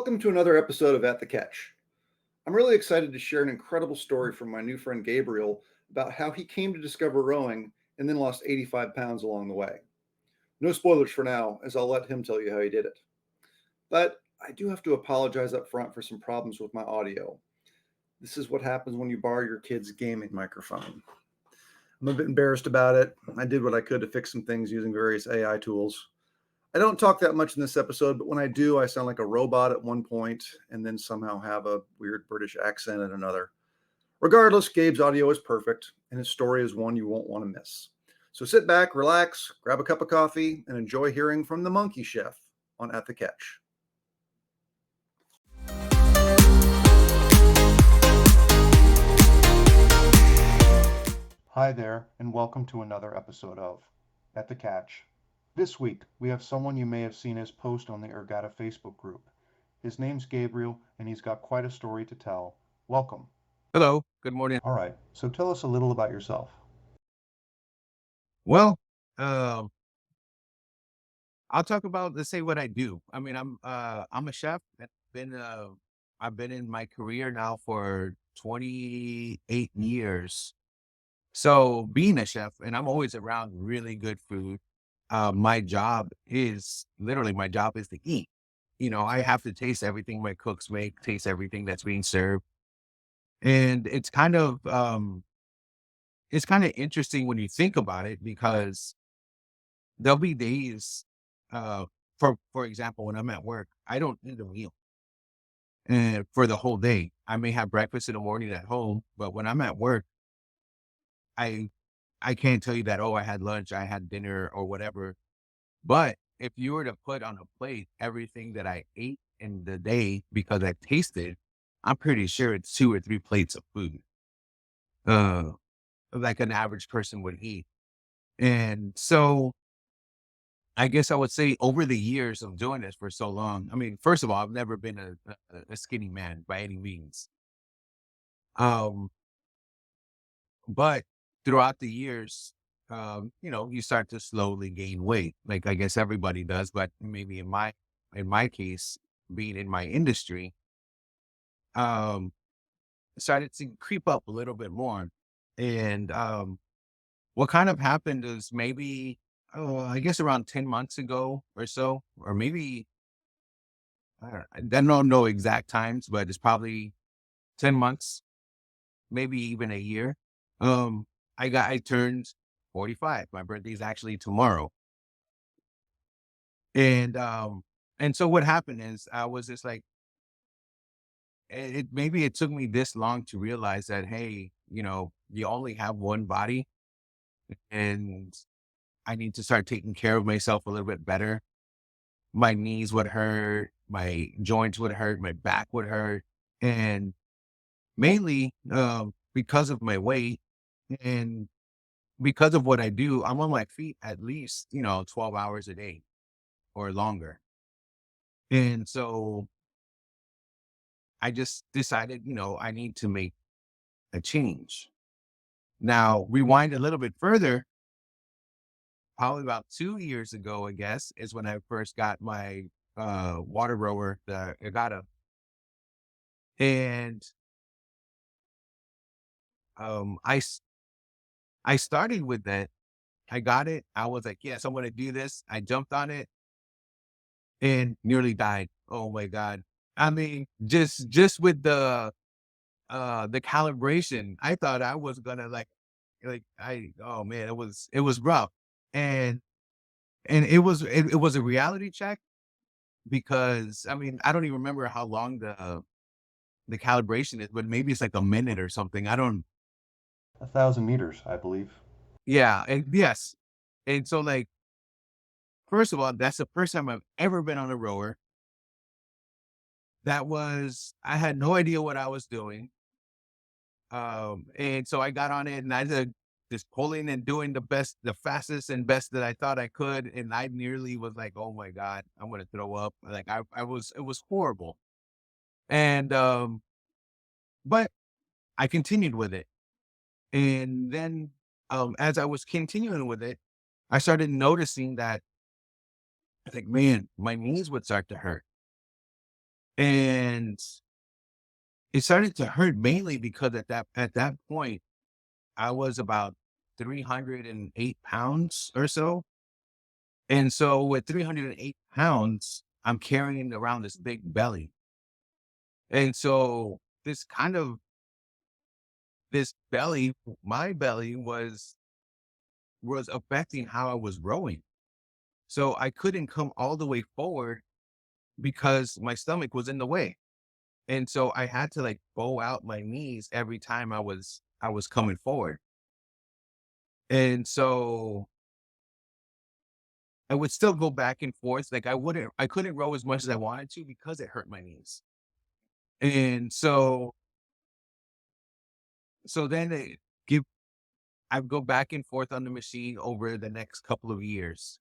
Welcome to another episode of At the Catch. I'm really excited to share an incredible story from my new friend Gabriel about how he came to discover rowing and then lost 85 pounds along the way. No spoilers for now, as I'll let him tell you how he did it. But I do have to apologize up front for some problems with my audio. This is what happens when you borrow your kid's gaming microphone. I'm a bit embarrassed about it. I did what I could to fix some things using various AI tools. I don't talk that much in this episode, but when I do, I sound like a robot at one point and then somehow have a weird British accent at another. Regardless, Gabe's audio is perfect and his story is one you won't want to miss. So sit back, relax, grab a cup of coffee, and enjoy hearing from the Monkey Chef on At the Catch. Hi there, and welcome to another episode of At the Catch. This week, we have someone you may have seen his post on the Ergatta Facebook group. His name's Gabriel, and he's got quite a story to tell. Welcome. Hello, good morning. All right, so tell us a little about yourself. Well, um, I'll talk about let's say what I do. I mean, I'm a chef. I've been in my career now for 28 years. So being a chef, and I'm always around really good food. My job is to eat. I have to taste everything my cooks make, taste everything that's being served, and it's kind of interesting when you think about it because there'll be days, uh, for example, when I'm at work, I don't eat a meal and for the whole day. I may have breakfast in the morning at home, but when I'm at work, I I can't tell you that, oh, I had lunch, I had dinner or whatever. But if you were to put on a plate everything that I ate in the day because I tasted, I'm pretty sure it's 2 or 3 plates of food, uh, like an average person would eat. And so I guess I would say over the years of doing this for so long, I mean, first of all, I've never been a skinny man by any means. Um, but throughout the years, you start to slowly gain weight. Like I guess everybody does, but maybe in my case, being in my industry, um, started to creep up a little bit more. And what kind of happened is maybe, I guess around 10 months ago or so, or maybe I don't know exact times, but it's probably 10 months, maybe even a year. Um, I turned 45. My birthday's actually tomorrow. And so what happened is I was just like, maybe it took me this long to realize that, hey, you only have one body and I need to start taking care of myself a little bit better. My knees would hurt, my joints would hurt, my back would hurt. And mainly, because of my weight and because of what I do, I'm on my feet at least, 12 hours a day or longer. And so I just decided, I need to make a change. Now, rewind a little bit further, probably about 2 years ago, I guess, is when I first got my water rower, the Ergatta. And um, I, s- I started with that. I got it. I was like, yes, I'm going to do this. I jumped on it and nearly died. Oh my God. I mean, just with the calibration, I thought I was gonna oh man, it was rough. And it was a reality check because I mean, I don't even remember how long the calibration is, but maybe it's like a minute or something. I don't 1,000 meters, I believe. Yeah, and yes. And so like first of all, that's the first time I've ever been on a rower. I had no idea what I was doing. And so I got on it and I just pulling and doing the fastest and best that I thought I could. And I nearly was like, oh my God, I'm going to throw up. Like it was horrible. And, but I continued with it. And then, as I was continuing with it, I started noticing that I think, man, my knees would start to hurt. And it started to hurt mainly because at that point I was about 308 pounds or so. And so with 308 pounds, I'm carrying around this big belly. And so this belly, my belly was affecting how I was rowing. So I couldn't come all the way forward because my stomach was in the way. And so I had to like bow out my knees every time I was coming forward. And so I would still go back and forth. Like I couldn't row as much as I wanted to because it hurt my knees. And so then give I'd go back and forth on the machine over the next couple of years.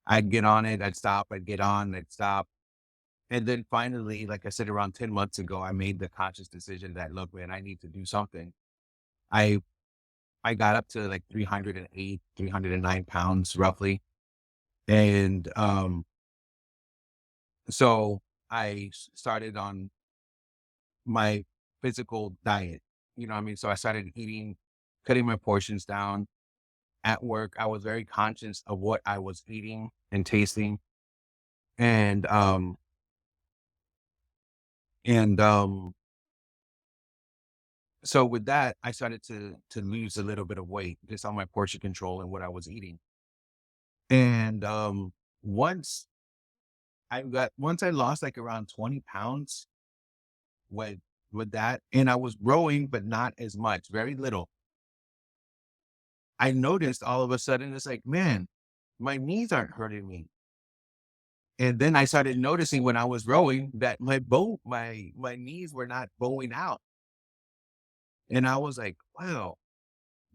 I'd get on it, I'd stop, I'd get on, I'd stop. And then finally, like I said, around 10 months ago, I made the conscious decision that, look, man, I need to do something. I I got up to like 308, 309 pounds roughly. And so started on my physical diet. You know what I mean? So I started cutting my portions down. At work, I was very conscious of what I was eating and tasting. And and so with that, I started to lose a little bit of weight just on my portion control and what I was eating. And once once I lost like around 20 pounds with with that, and I was growing, but not as much, very little. I noticed all of a sudden it's like, man, my knees aren't hurting me. And then I started noticing when I was rowing that my knees were not bowing out. And I was like, wow,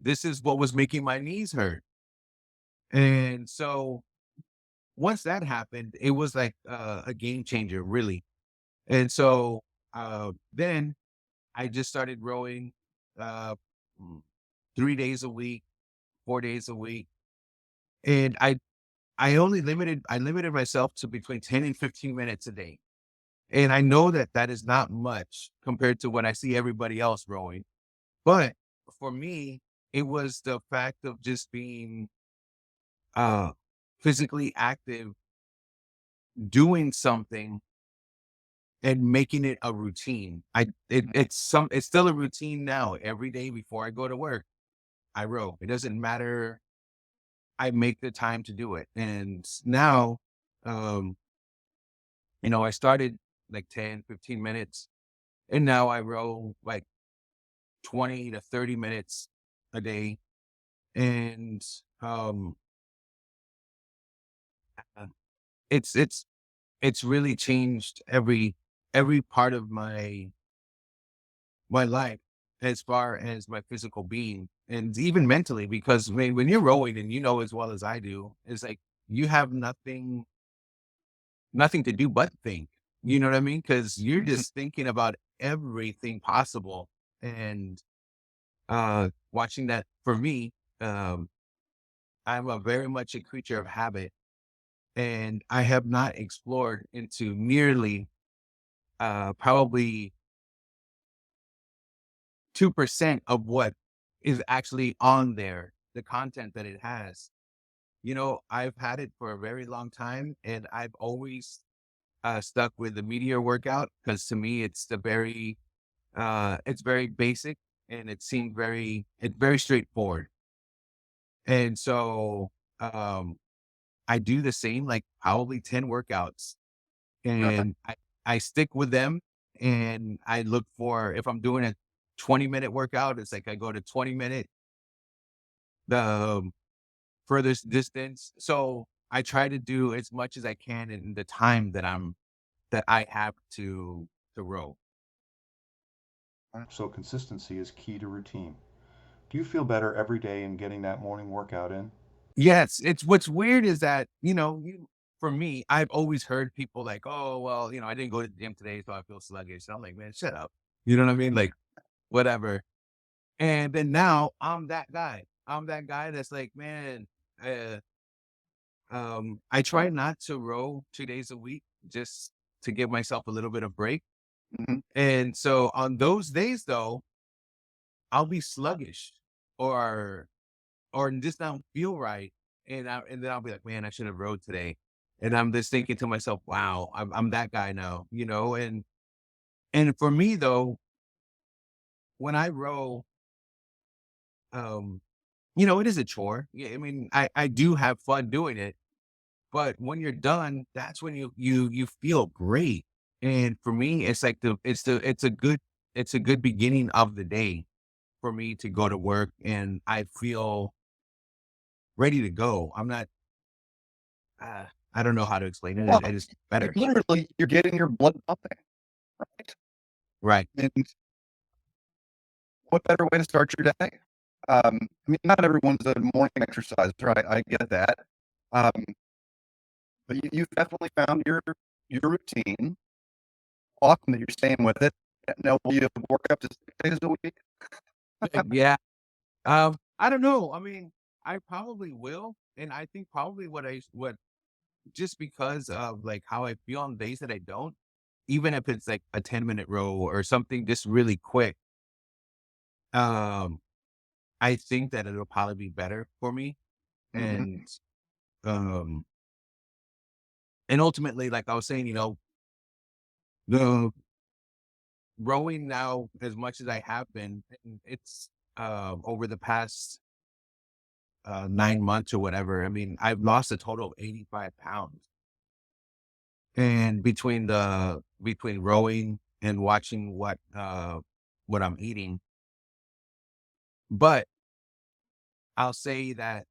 this is what was making my knees hurt. And so once that happened, it was like a game changer, really. And so then I just started rowing uh, mm, 3 days a week, 4 days a week, and I limited myself to between 10 and 15 minutes a day. And I know that that is not much compared to when I see everybody else rowing. But for me, it was the fact of just being uh, physically active, doing something and making it a routine. It's still a routine now. Every day before I go to work, I row. It doesn't matter. I make the time to do it. And now, um, I started like 10, 15 minutes, and now I row like 20 to 30 minutes a day. And um, uh, it's it's really changed every part of my life as far as my physical being and even mentally, because when you're rowing and you know as well as I do, it's like you have nothing to do but think. You know what I mean? Because you're just thinking about everything possible. And watching that for me, um, I'm a very much a creature of habit, and I have not explored into nearly probably 2% of what is actually on there, the content that it has. I've had it for a very long time, and I've always stuck with the meteor workout because to me it's very basic, and it's very straightforward. And so um I do the same, like probably 10 workouts, and I stick with them, and I look for, if I'm doing a 20-minute workout, it's like I go to 20-minute, the furthest distance. So I try to do as much as I can in the time that I have to row. So consistency is key to routine. Do you feel better every day in getting that morning workout in? Yes, it's what's weird is that, for me, I've always heard people like, "Oh, well, I didn't go to the gym today, so I feel sluggish." I'm like, "Man, shut up." You know what I mean? Like, whatever. And then now I'm that guy. I'm that guy that's like, man, I try not to row 2 days a week just to give myself a little bit of break. Mhm. And so on those days though, I'll be sluggish or just not feel right. And then I'll be like, man, I should have rode today. And I'm just thinking to myself, wow, I'm that guy now, and for me though, when I row, um, it is a chore. Yeah, I mean, I do have fun doing it, but when you're done, that's when you feel great. And for me, it's like it's a good beginning of the day for me to go to work and I feel ready to go. I'm not uh, I don't know how to explain it. Well, It is better. literally, you're getting your blood pumping, right? Right. And what better way to start your day? I mean, not everyone's a morning exerciser. I get that. Um, but you've definitely found your routine. Awesome that you're staying with it. Now, will you work up to 6 days a week? Yeah. I don't know. I mean, I probably will. And I think probably what just because of like how I feel on days that I don't, even if it's like a 10-minute row or something just really quick, um, I think that it'll probably be better for me. Mhm, And um and ultimately, like I was saying, the rowing now as much as I have been, and it's over the past 9 months or whatever. I mean, I've lost a total of 85 pounds. And between rowing and watching what I'm eating. But I'll say that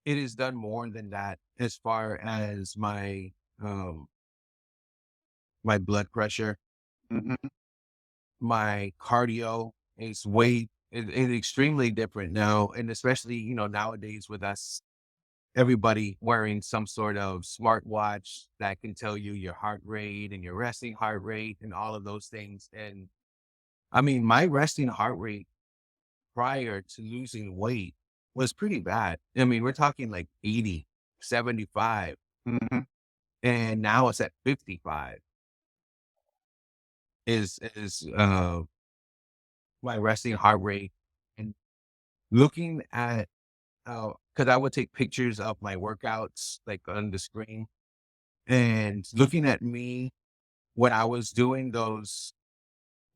it has done more than that as far as um my blood pressure, mhm, my cardio is it's extremely different now. And especially, nowadays with us, everybody wearing some sort of smartwatch that can tell you your heart rate and your resting heart rate and all of those things. And I mean, my resting heart rate prior to losing weight was pretty bad. I mean, we're talking like 80, 75, mhm. and now it's at 55 is my resting heart rate. And looking at because I would take pictures of my workouts like on the screen and looking at me when I was doing those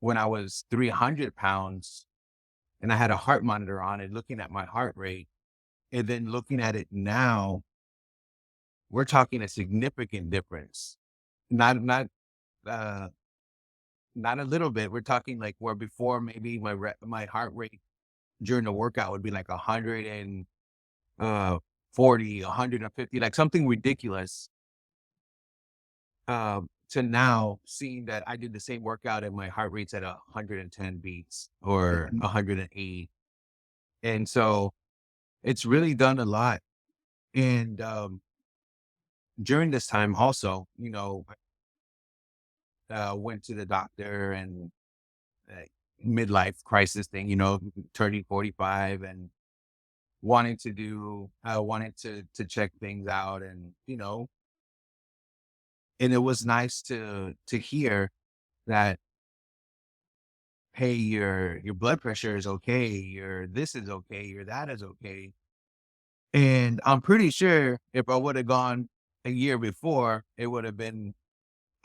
when I was 300 pounds and I had a heart monitor on it, looking at my heart rate, and then looking at it now, we're talking a significant difference. Not uh not a little bit. We're talking like where before maybe my heart rate during the workout would be like 100 and 40, 150, like something ridiculous. To now seeing that I did the same workout and my heart rate's at 110 beats or 108. And so it's really done a lot. And during this time also, went to the doctor and uh, midlife crisis thing, turning 45 and wanting to check things out and, and it was nice to hear that, hey, your blood pressure is okay, your this is okay, your that is okay. And I'm pretty sure if I would have gone a year before, it would have been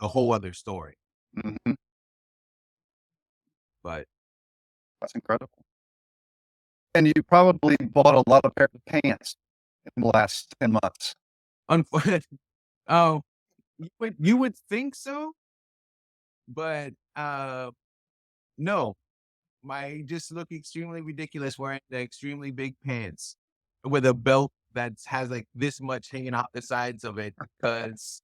a whole other story. Mhm. But That's incredible. And you probably bought a lot of pairs of pants in the last 10 months. unfortunately, oh, you would think so, but no. My just look extremely ridiculous wearing the extremely big pants with a belt that has like this much hanging out the sides of it because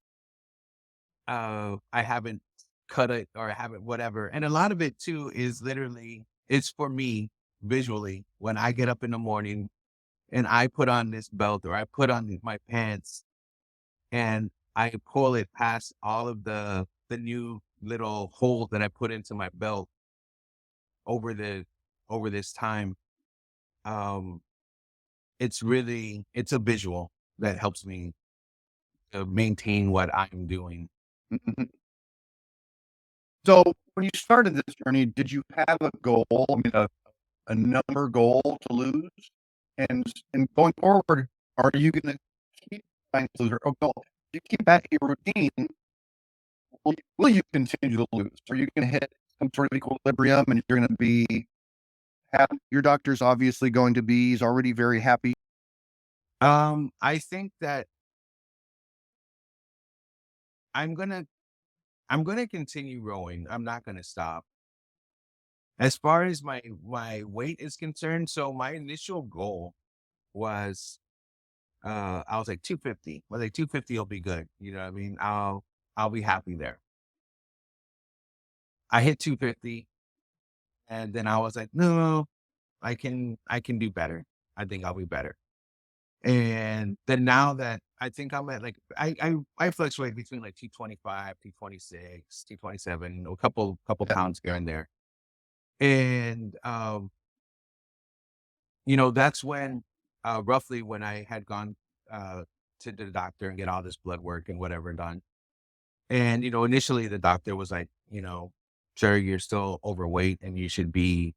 I haven't cut it or I haven't whatever. And a lot of it too is literally it's for me visually when I get up in the morning and I put on this belt or I put on my pants and I pull it past all of the new little holes that I put into my belt over the over this time. Um, it's a visual that helps me maintain what I'm doing. Mhm. So when you started this journey, did you have a goal? I mean, a number goal to lose? And going forward, are you going to keep trying to lose, or go? You keep back your routine? Will you continue to lose? Are you going to hit some sort of equilibrium, and you're going to be happy? Your doctor's obviously going to be. He's already very happy. I think that I'm gonna I'm gonna continue rowing. I'm not gonna stop. As far as my weight is concerned, so my initial goal was I was like 250. I was like 250 will be good. You know what I mean? I'll be happy there. I hit 250 and then I was like, no, I can do better. I think I'll be better. And then now that I think I'm at like I fluctuate between like 225, 226, 227, a couple Yeah. pounds here and there. And that's when roughly when I had gone uh to the doctor and get all this blood work and whatever done. And initially the doctor was like, sure, you're still overweight and you should be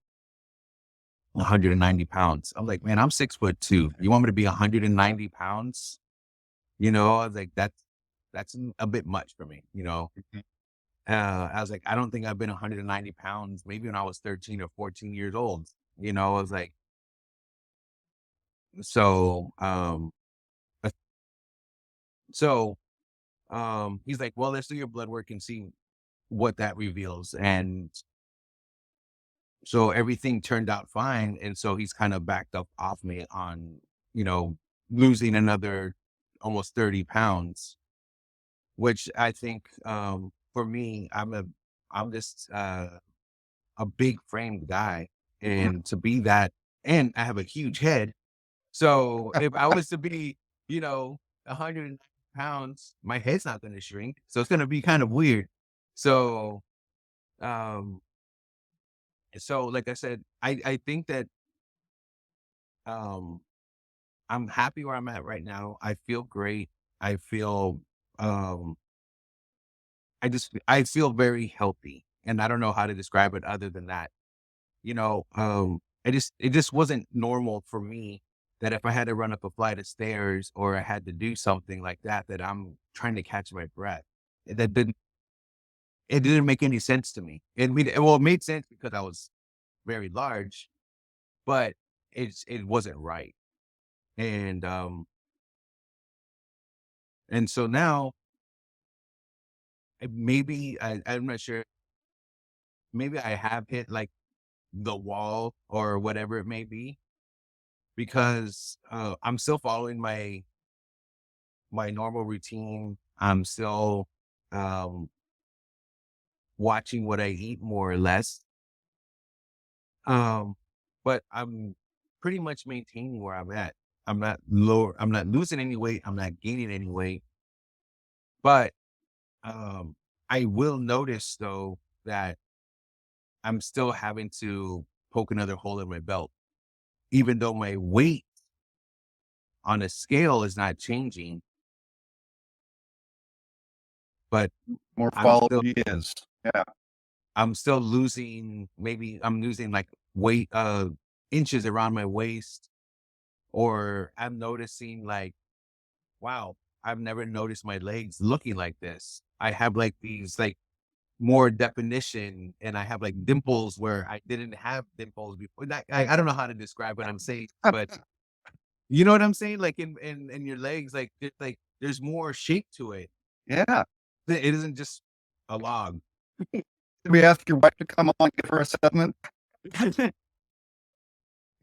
190 pounds. I'm like, man, I'm 6'2". You want me to be 190 pounds? I was like, that's a bit much for me. Mhm. I was like, I don't think I've been 190 pounds, maybe when I was 13 or 14 years old. I was like, so, uh, so, he's like, well, let's do your blood work and see what that reveals. And so everything turned out fine. And so he's kind of backed up off me on, you know, losing another almost 30 pounds, which I think, for me, I'm just, a big framed guy, and to be that, and I have a huge head. So if I was to be, 190 pounds, my head's not going to shrink. So it's going to be kind of weird. So, um, so like I said, I think that, um, I'm happy where I'm at right now. I feel great. I feel, um, I feel very healthy, and I don't know how to describe it other than that. It just wasn't normal for me that if I had to run up a flight of stairs or I had to do something like that, that I'm trying to catch my breath. That didn't It didn't make any sense to me. It made sense because I was very large, but it wasn't right. And and so now maybe I'm not sure. Maybe I have hit like the wall or whatever it may be, because I'm still following my normal routine. I'm still um, watching what I eat more or less. Um, but I'm pretty much maintaining where I'm at. I'm not losing any weight. I'm not gaining any weight. But um, I will notice though that I'm still having to poke another hole in my belt, even though my weight on a scale is not changing, but More I'm follow still is. Yeah. I'm still losing, maybe I'm losing like weight, inches around my waist, or I'm noticing like, wow, I've never noticed my legs looking like this. I have like these like more definition, and I have like dimples where I didn't have dimples before. I don't know how to describe what I'm saying, but you know what I'm saying? Like in your legs, like there's more shape to it. Yeah. It isn't just a log. Did we ask your wife to come on and give her a segment?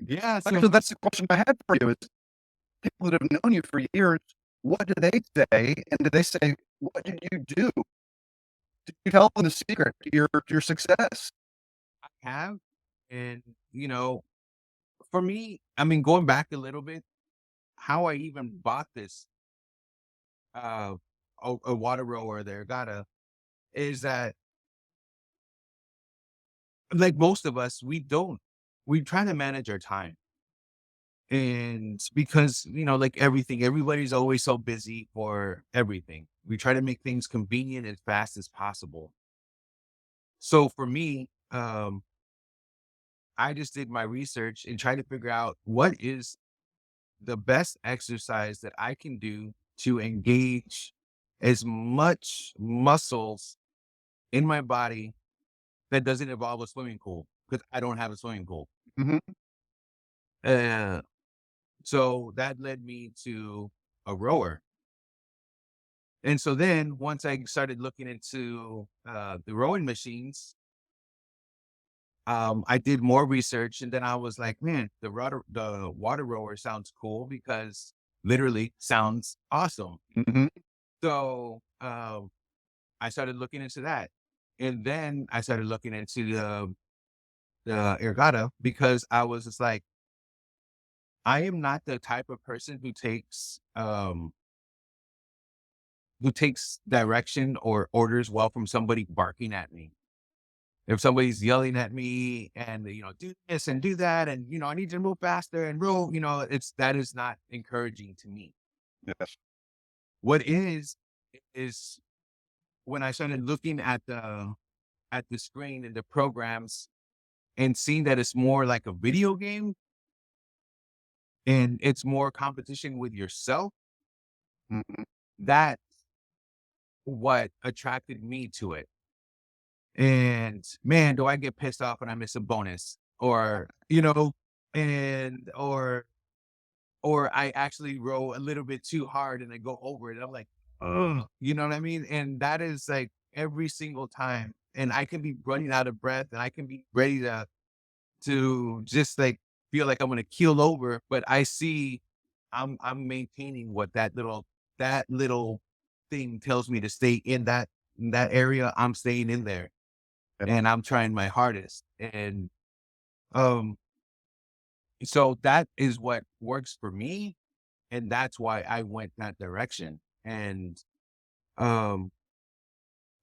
Yeah, so Actually, that's the question I had for you is people that have known you for years, what do they say? And do they say, what did you do? Did you tell them the secret to your success? I have, and for me, I mean, going back a little bit, how I even bought this uh a water rower, the Ergatta, is that like most of us, we try to manage our time. And because, like everything, everybody's always so busy for everything. We try to make things convenient as fast as possible. So for me, I just did my research and tried to figure out what is the best exercise that I can do to engage as much muscles in my body that doesn't involve a swimming pool, because I don't have a swimming pool. Hmm. Uh, so that led me to a rower. And so then once I started looking into the rowing machines, I did more research, and then I was like, man, the water rower sounds cool because literally sounds awesome. Hmm. So I started looking into that. And then I started looking into the Ergatta, because I was just like, I am not the type of person who takes direction or orders well from somebody barking at me. If somebody's yelling at me and, do this and do that, and, I need you to move faster and roll, that is not encouraging to me. Yes. What is when I started looking at the screen and the programs and seeing that it's more like a video game and it's more competition with yourself, Hmm. that's what attracted me to it. And man, do I get pissed off when I miss a bonus, or, and or I actually roll a little bit too hard and I go over it. I'm like, oh, you know what I mean? And that is like every single time. And I can be running out of breath and I can be ready to just like feel like I'm gonna keel over, but I see I'm maintaining what that little thing tells me to stay in that area. I'm staying in there Yep. and I'm trying my hardest. And um so that is what works for me. And that's why I went that direction. And um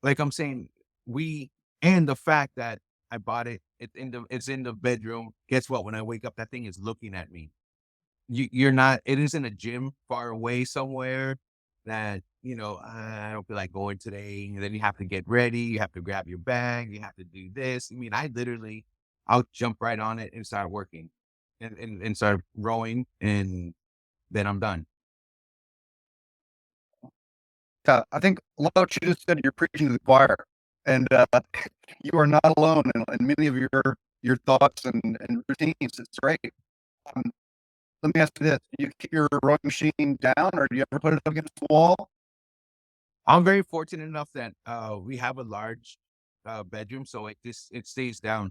like I'm saying, we and the fact that I bought it's in the bedroom. Guess what? When I wake up, that thing is looking at me. You're not it isn't a gym far away somewhere that, I don't feel like going today. And then you have to get ready, you have to grab your bag, you have to do this. I mean, I'll jump right on it and start working and start rowing, and then I'm done. I think a lot of what you just said, you're preaching to the choir, and you are not alone in many of your thoughts and routines. It's great. Um, Let me ask you this: do you keep your rowing machine down, or do you ever put it up against the wall? I'm very fortunate enough that we have a large bedroom, so it stays down.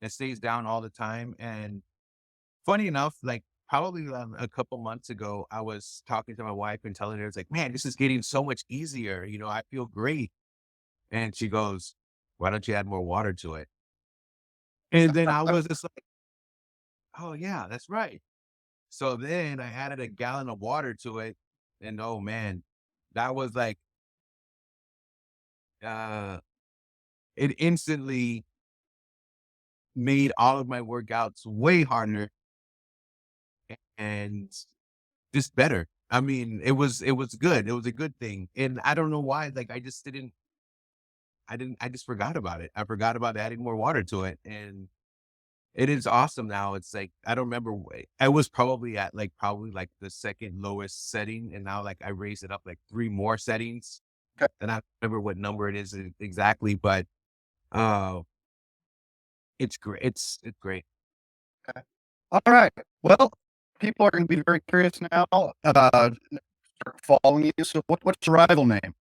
It stays down all the time. And funny enough, like probably a couple months ago, I was talking to my wife and telling her, it's like, man, this is getting so much easier. I feel great. And she goes, why don't you add more water to it? And then I was just like, oh yeah, that's right. So then I added a gallon of water to it, and oh man, that was like uh it instantly made all of my workouts way harder and just better. I mean, it was good. It was a good thing. And I don't know why, like I just forgot about it. I forgot about adding more water to it. And it is awesome now. It's like I don't remember I was probably at probably the second lowest setting, and now like I raised it up like three more settings. Okay. And I don't remember what number it is exactly, but uh it's great. It's great. Okay. All right. Well, people are going to be very curious now about start following you. So, what's your rival name?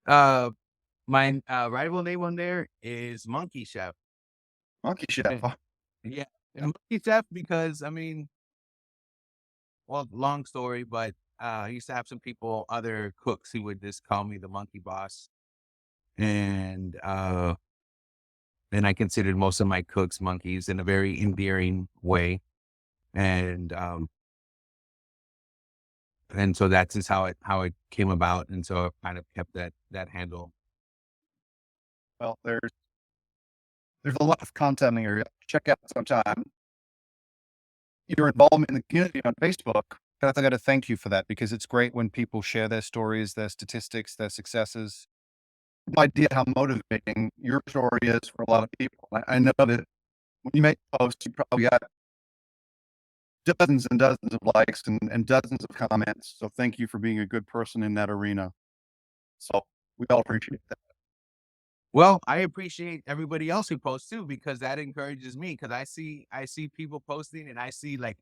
uh my rival name on there is Monkey Chef. Monkey Chef. Huh? Yeah. And Monkey Chef because I mean, well, long story, but I used to have some people, other cooks, who would just call me the monkey boss. And I considered most of my cooks monkeys in a very endearing way. And so that's just how it came about. And so I kind of kept that handle. Well, there's a lot of content in here. Check out sometime. Your involvement in the community on Facebook I got to thank you for that, because it's great when people share their stories, their statistics, their successes. No idea how motivating your story is for a lot of people. I know that when you make posts, you probably got dozens and dozens of likes and dozens of comments. So thank you for being a good person in that arena. So we all appreciate that. Well, I appreciate everybody else who posts too, because that encourages me. Because I see people posting, and I see like,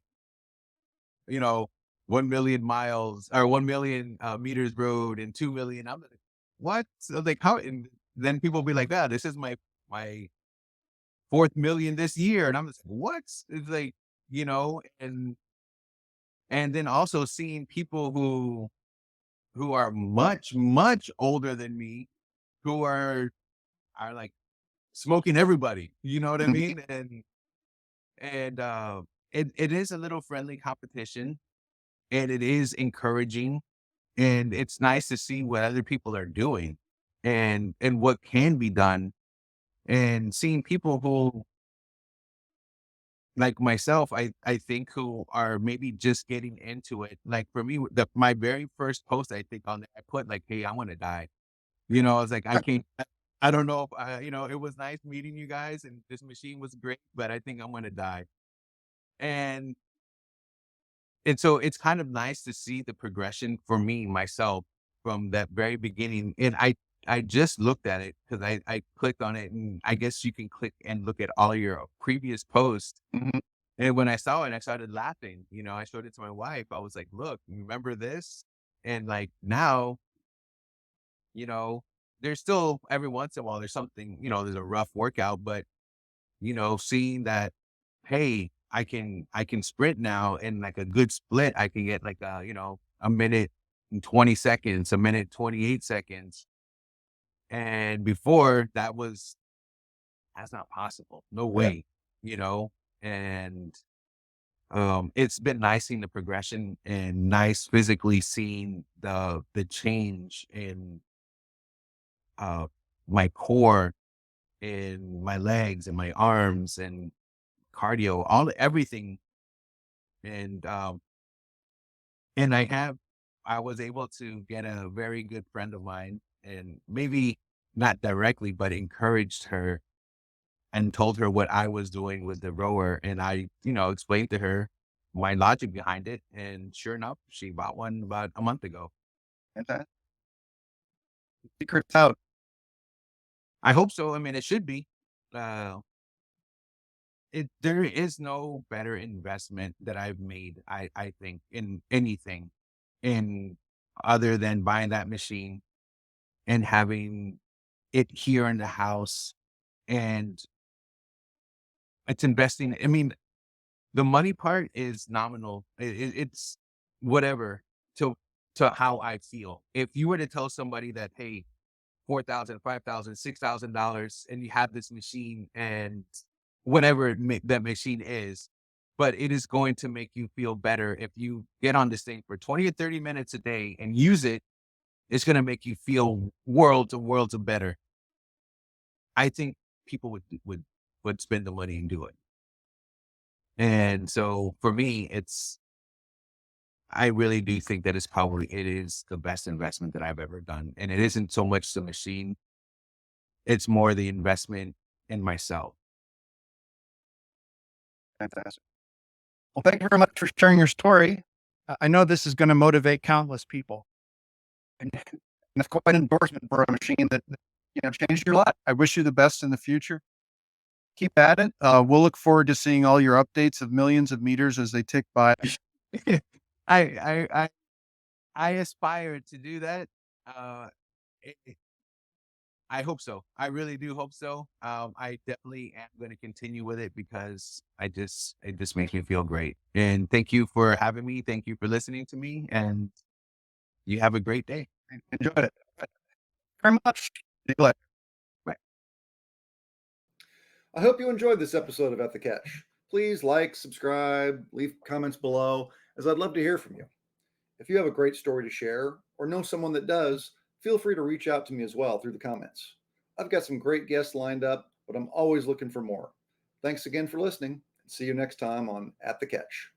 you know, 1 million miles or 1 million meters road and 2 million. I'm like, what? So like how? And then people be like, "Yeah, this is my fourth million this year," and I'm just what? It's like, and then also seeing people who are much older than me, who are like smoking everybody. You know what I Mhm. mean? And it is a little friendly competition, and it is encouraging, and it's nice to see what other people are doing and what can be done, and seeing people who like myself, I think, who are maybe just getting into it. Like for me, my very first post, I think on there, I put like, "Hey, I want to die." I was like, I can't. I don't know if it was nice meeting you guys, and this machine was great, but I think I'm gonna die. And And so it's kind of nice to see the progression for me, myself, from that very beginning. And I just looked at it because I clicked on it, and I guess you can click and look at all your previous posts. Mhm. And when I saw it, I started laughing. I showed it to my wife. I was like, look, remember this? And like now, you know, there's still every once in a while there's something, there's a rough workout, but seeing that, hey, I can sprint now in like a good split. I can get like a minute and 20 seconds, a minute 28 seconds. And before that's not possible. No Yeah. way, you know? And it's been nice seeing the progression and nice physically seeing the change in uh my core, in my legs and my arms and cardio, everything. And I was able to get a very good friend of mine, and maybe not directly, but encouraged her and told her what I was doing with the rower. And I, explained to her my logic behind it. And sure enough, she bought one about a month ago. Fantastic. Secrets out. I hope so. I mean, it should be. Uh, there is no better investment that I've made, I think, in anything, in other than buying that machine and having it here in the house. And it's investing. I mean, the money part is nominal. It's whatever to to how I feel. If you were to tell somebody that, hey, 4,000, 5,000, $6,000, and you have this machine and whatever that machine is, but it is going to make you feel better if you get on this thing for 20 or 30 minutes a day and use it. It's going to make you feel worlds of better. I think people would spend the money and do it. And so for me, I really do think that it is the best investment that I've ever done. And it isn't so much the machine, it's more the investment in myself. Fantastic. Well, thank you very much for sharing your story. I know this is going to motivate countless people. And that's quite an endorsement for a machine that changed your life. I wish you the best in the future. Keep at it. We'll look forward to seeing all your updates of millions of meters as they tick by. I, I, I, I aspire to do that. Uh, I hope so. I really do hope so. I definitely am going to continue with it because it just makes me feel great. And thank you for having me. Thank you for listening to me. And you have a great day. Enjoyed it. Thank you very much. See you later. Bye. I hope you enjoyed this episode of At the Catch. Please like, subscribe, leave comments below, as I'd love to hear from you. If you have a great story to share or know someone that does, feel free to reach out to me as well through the comments. I've got some great guests lined up, but I'm always looking for more. Thanks again for listening, and see you next time on At the Catch.